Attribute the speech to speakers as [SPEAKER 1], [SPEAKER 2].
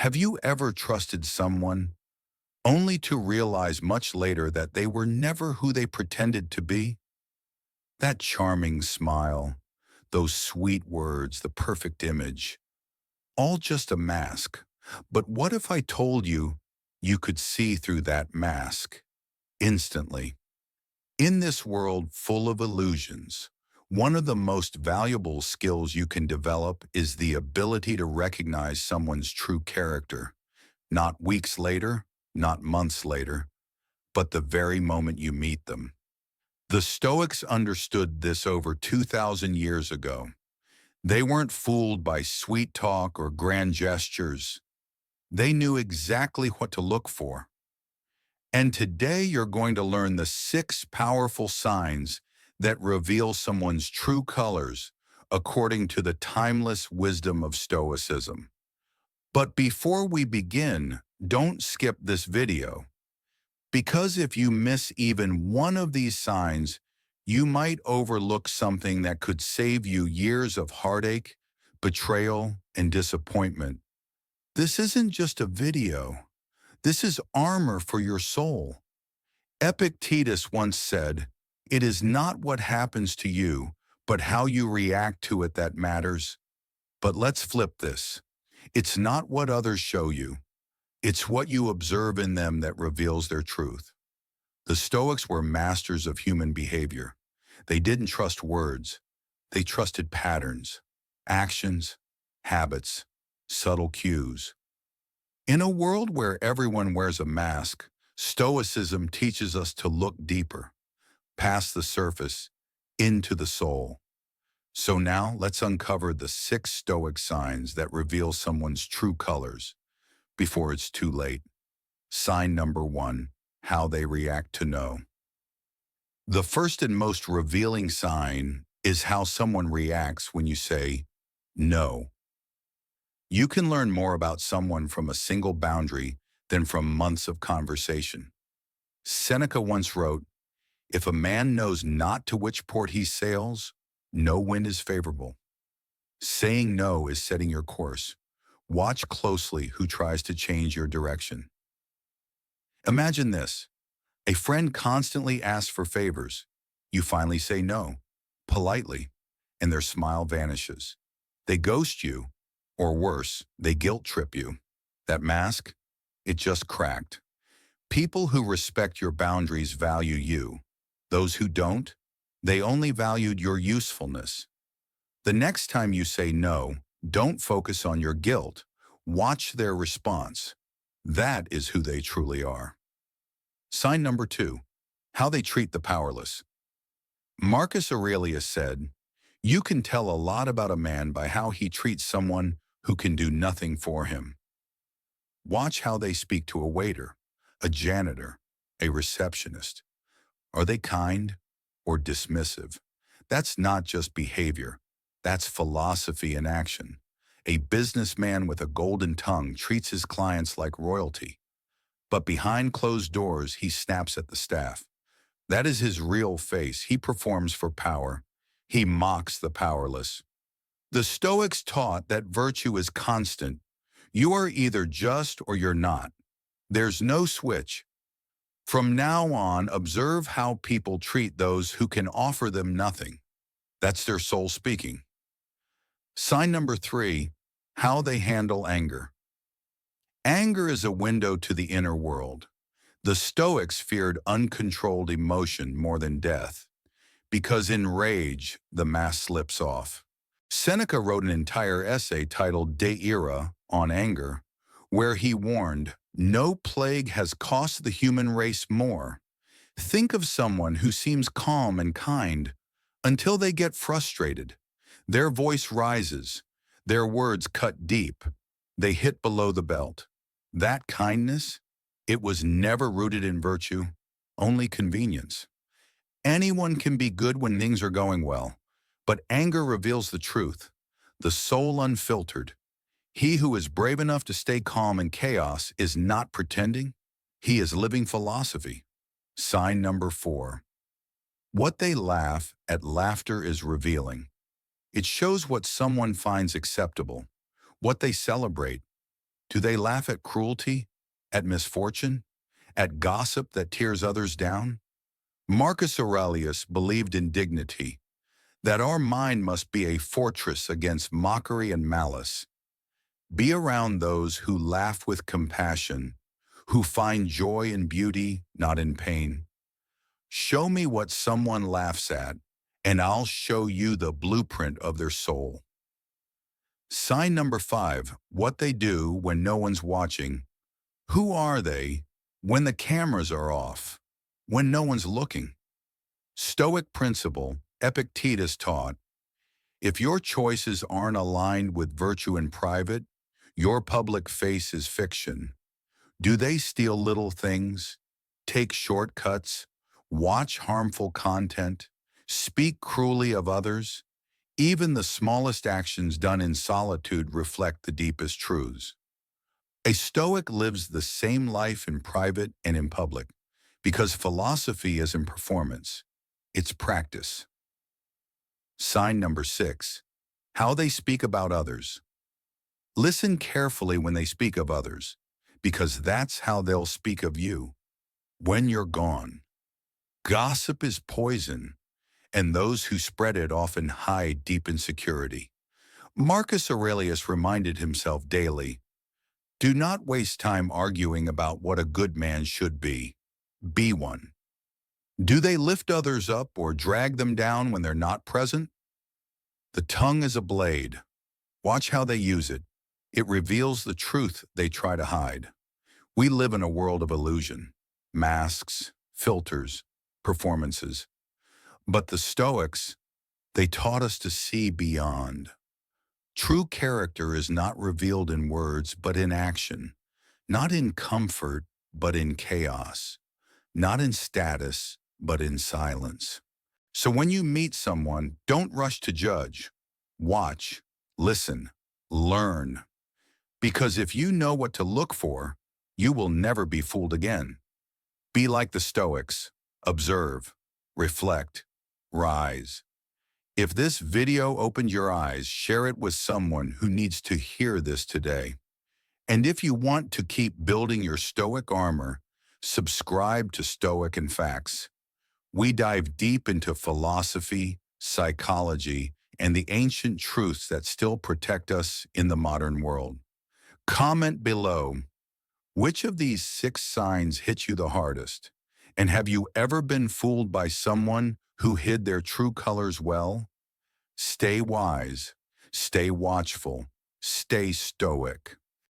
[SPEAKER 1] Have you ever trusted someone only to realize much later that they were never who they pretended to be? That charming smile, those sweet words, the perfect image, all just a mask. But what if I told you you could see through that mask instantly? In this world full of illusions, one of the most valuable skills you can develop is the ability to recognize someone's true character, not weeks later, not months later, but the very moment you meet them. The Stoics understood this over 2,000 years ago. They weren't fooled by sweet talk or grand gestures. They knew exactly what to look for. And today you're going to learn the 6 powerful signs that reveal someone's true colors according to the timeless wisdom of Stoicism. But before we begin, don't skip this video, because if you miss even one of these signs, you might overlook something that could save you years of heartache, betrayal, and disappointment. This isn't just a video. This is armor for your soul. Epictetus once said, "It is not what happens to you, but how you react to it that matters." But let's flip this. It's not what others show you. It's what you observe in them that reveals their truth. The Stoics were masters of human behavior. They didn't trust words. They trusted patterns, actions, habits, subtle cues. In a world where everyone wears a mask, Stoicism teaches us to look deeper, past the surface, into the soul. So now let's uncover the 6 Stoic signs that reveal someone's true colors before it's too late. Sign number 1, how they react to no. The first and most revealing sign is how someone reacts when you say no. You can learn more about someone from a single boundary than from months of conversation. Seneca once wrote, "If a man knows not to which port he sails, no wind is favorable." Saying no is setting your course. Watch closely who tries to change your direction. Imagine this. A friend constantly asks for favors. You finally say no, politely, and their smile vanishes. They ghost you, or worse, they guilt trip you. That mask, it just cracked. People who respect your boundaries value you. Those who don't, they only valued your usefulness. The next time you say no, don't focus on your guilt. Watch their response. That is who they truly are. Sign number 2, how they treat the powerless. Marcus Aurelius said, "You can tell a lot about a man by how he treats someone who can do nothing for him." Watch how they speak to a waiter, a janitor, a receptionist. Are they kind or dismissive? That's not just behavior. That's philosophy in action. A businessman with a golden tongue treats his clients like royalty. But behind closed doors, he snaps at the staff. That is his real face. He performs for power. He mocks the powerless. The Stoics taught that virtue is constant. You are either just or you're not. There's no switch. From now on, observe how people treat those who can offer them nothing. That's their soul speaking. Sign number 3, how they handle anger. Anger is a window to the inner world. The Stoics feared uncontrolled emotion more than death, because in rage, the mask slips off. Seneca wrote an entire essay titled De Ira, on anger, where he warned, "No plague has cost the human race more." Think of someone who seems calm and kind until they get frustrated. Their voice rises. Their words cut deep. They hit below the belt. That kindness, it was never rooted in virtue, only convenience. Anyone can be good when things are going well, but anger reveals the truth, the soul unfiltered. He who is brave enough to stay calm in chaos is not pretending, he is living philosophy. Sign number 4. What they laugh at, laughter is revealing. It shows what someone finds acceptable, what they celebrate. Do they laugh at cruelty, at misfortune, at gossip that tears others down? Marcus Aurelius believed in dignity, that our mind must be a fortress against mockery and malice. Be around those who laugh with compassion, who find joy in beauty, not in pain. Show me what someone laughs at, and I'll show you the blueprint of their soul. Sign number 5, what they do when no one's watching. Who are they when the cameras are off, when no one's looking? Stoic principle, Epictetus taught, if your choices aren't aligned with virtue in private, your public face is fiction. Do they steal little things, take shortcuts, watch harmful content, speak cruelly of others? Even the smallest actions done in solitude reflect the deepest truths. A Stoic lives the same life in private and in public because philosophy isn't performance, it's practice. Sign number 6, how they speak about others. Listen carefully when they speak of others, because that's how they'll speak of you when you're gone. Gossip is poison, and those who spread it often hide deep insecurity. Marcus Aurelius reminded himself daily, do not waste time arguing about what a good man should be. Be one. Do they lift others up or drag them down when they're not present? The tongue is a blade. Watch how they use it. It reveals the truth they try to hide. We live in a world of illusion, masks, filters, performances. But the Stoics, they taught us to see beyond. True character is not revealed in words, but in action. Not in comfort, but in chaos. Not in status, but in silence. So when you meet someone, don't rush to judge. Watch, listen, learn. Because if you know what to look for, you will never be fooled again. Be like the Stoics. Observe, reflect, rise. If this video opened your eyes, share it with someone who needs to hear this today. And if you want to keep building your Stoic armor, subscribe to Stoic and Facts. We dive deep into philosophy, psychology, and the ancient truths that still protect us in the modern world. Comment below, which of these 6 signs hit you the hardest? And have you ever been fooled by someone who hid their true colors well? Stay wise, stay watchful, stay stoic.